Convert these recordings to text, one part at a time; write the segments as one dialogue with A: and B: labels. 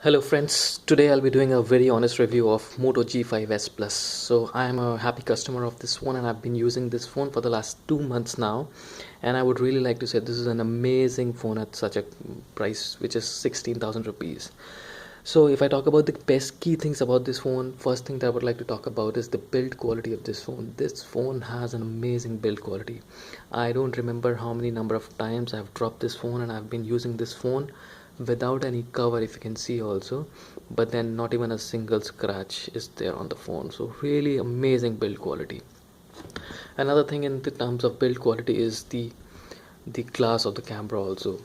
A: Hello friends, today I'll be doing a very honest review of Moto G5S Plus. So I am a happy customer of this phone and I've been using this phone for the last 2 months now, and I would really like to say this is an amazing phone at such a price which is 16,000 rupees. So if I talk about the best key things about this phone, first thing that I would like to talk about is the build quality of this phone. This phone has an amazing build quality. I don't remember how many number of times I've dropped this phone and I've been using this phone without any cover, if you can see also, but then not even a single scratch is there on the phone. So really amazing build quality. Another thing in the terms of build quality is the glass of the camera also.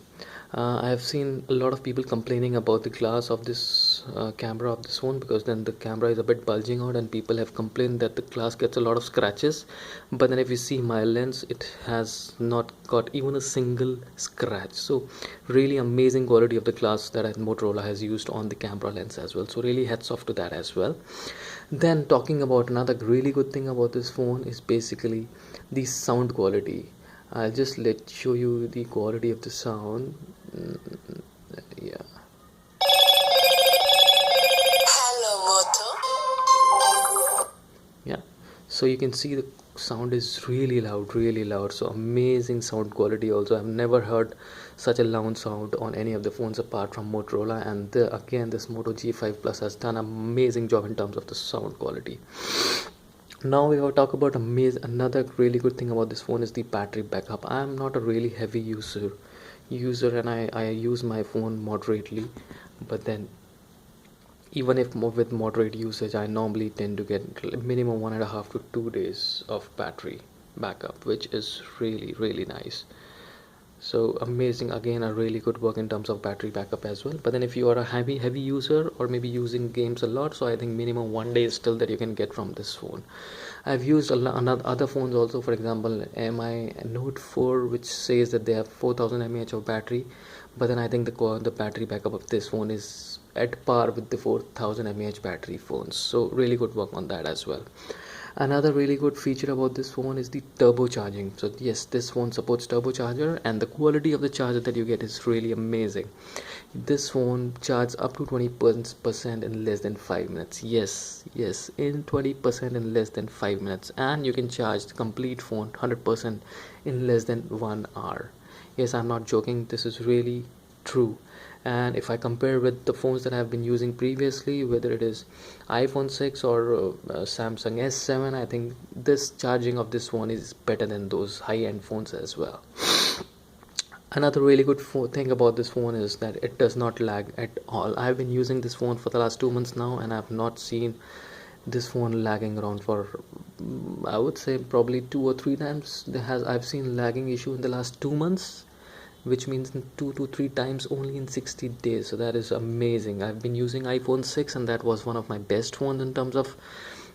A: I have seen a lot of people complaining about the glass of this camera of this phone, because then the camera is a bit bulging out and people have complained that the glass gets a lot of scratches. But then if you see my lens, it has not got even a single scratch. So really amazing quality of the glass that Motorola has used on the camera lens as well. So really hats off to that as well. Then talking about another really good thing about this phone is basically the sound quality. I'll just let show you the quality of the sound. Yeah. Yeah, so you can see the sound is really loud, really loud. So amazing sound quality also. I've never heard such a loud sound on any of the phones apart from Motorola, and again this Moto G5 Plus has done an amazing job in terms of the sound quality. Now we will talk about another really good thing about this phone is the battery backup. I am not a really heavy user and I use my phone moderately, but then even if with moderate usage, I normally tend to get minimum 1.5 to 2 days of battery backup, which is really nice. So amazing, again a really good work in terms of battery backup as well. But then if you are a heavy user or maybe using games a lot, so I think minimum 1 day is still that you can get from this phone. I've used other phones also, for example mi Note 4, which says that they have 4000 mAh of battery, but then I think the battery backup of this phone is at par with the 4000 mAh battery phones. So really good work on that as well. Another really good feature about this phone is the turbocharging. So yes, this phone supports turbocharger, and the quality of the charger that you get is really amazing. This phone charges up to 20% in less than 5 minutes. Yes, in 20% in less than 5 minutes, and you can charge the complete phone 100% in less than 1 hour. Yes, I'm not joking, this is really true. And if I compare with the phones that I've been using previously, whether it is iPhone 6 or Samsung S7, I think this charging of this phone is better than those high-end phones as well. Another really good thing about this phone is that it does not lag at all. I've been using this phone for the last 2 months now, and I've not seen this phone lagging around for I would say probably 2 or 3 times. I've seen lagging issue in the last 2 months, which means 2 to 3 times only in 60 days. So that is amazing. I've been using iPhone 6 and that was one of my best phones in terms of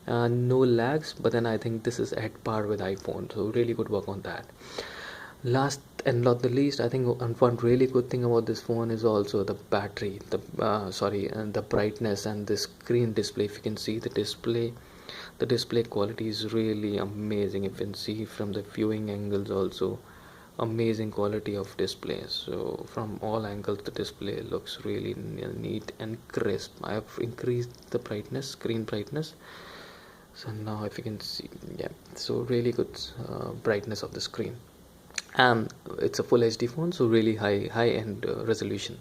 A: no lags, but then I think this is at par with iPhone. So really good work on that. Last and not the least, I think one really good thing about this phone is also the battery, the brightness and the screen display. If you can see the display quality is really amazing. You can see from the viewing angles also, amazing quality of display. So from all angles the display looks really neat and crisp. I have increased the screen brightness, so now if you can see, yeah, so really good brightness of the screen, and it's a full HD phone, so really high end resolution.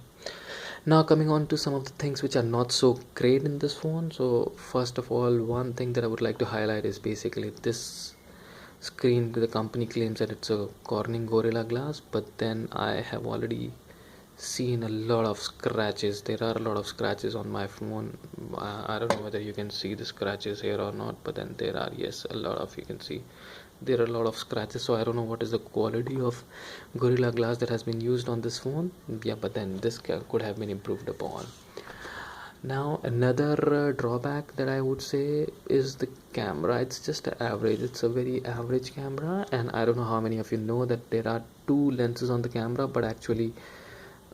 A: Now coming on to some of the things which are not so great in this phone. So first of all, one thing that I would like to highlight is basically this screen. The company claims that it's a Corning Gorilla Glass, but then I have already seen a lot of scratches. There are a lot of scratches on my phone. I don't know whether you can see the scratches here or not, but then there are, yes, a lot of, you can see there are a lot of scratches. So I don't know what is the quality of Gorilla Glass that has been used on this phone. Yeah, but then this could have been improved upon. Now another drawback that I would say is the camera. It's just average. It's a very average camera, and I don't know how many of you know that there are two lenses on the camera, but actually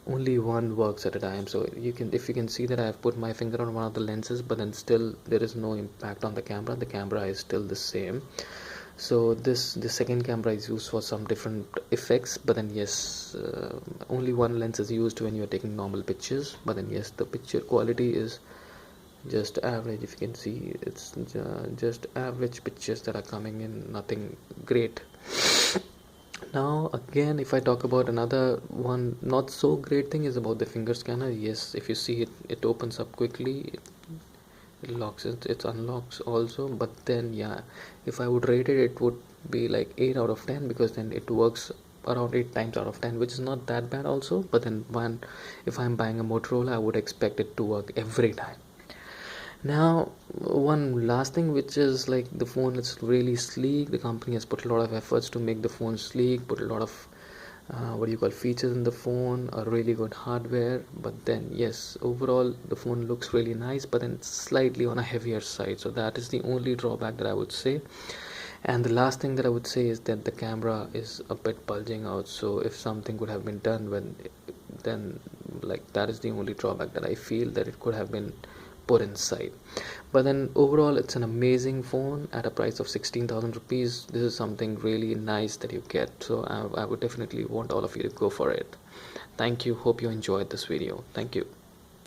A: only one works at a time. So if you can see that I have put my finger on one of the lenses, but then still there is no impact on the camera. The camera is still the same. So the second camera is used for some different effects, but then yes, only one lens is used when you're taking normal pictures. But then yes, the picture quality is just average. If you can see, it's just average pictures that are coming in, nothing great. Now again, if I talk about another one not so great thing, is about the finger scanner. Yes, if you see it, it opens up quickly, it locks, it unlocks also. But then yeah, if I would rate it, it would be like 8 out of 10, because then it works around 8 times out of 10, which is not that bad also. But then one, if I'm buying a Motorola, I would expect it to work every time. Now, one last thing, which is like the phone is really sleek. The company has put a lot of efforts to make the phone sleek, put a lot of what do you call features in the phone, a really good hardware. But then yes, overall the phone looks really nice, but then slightly on a heavier side. So that is the only drawback that I would say. And the last thing that I would say is that the camera is a bit bulging out. So if something could have been done when, then like that is the only drawback that I feel, that it could have been put inside. But then overall, it's an amazing phone at a price of 16,000 rupees. This is something really nice that you get. So I would definitely want all of you to go for it. Thank you. Hope you enjoyed this video. Thank you.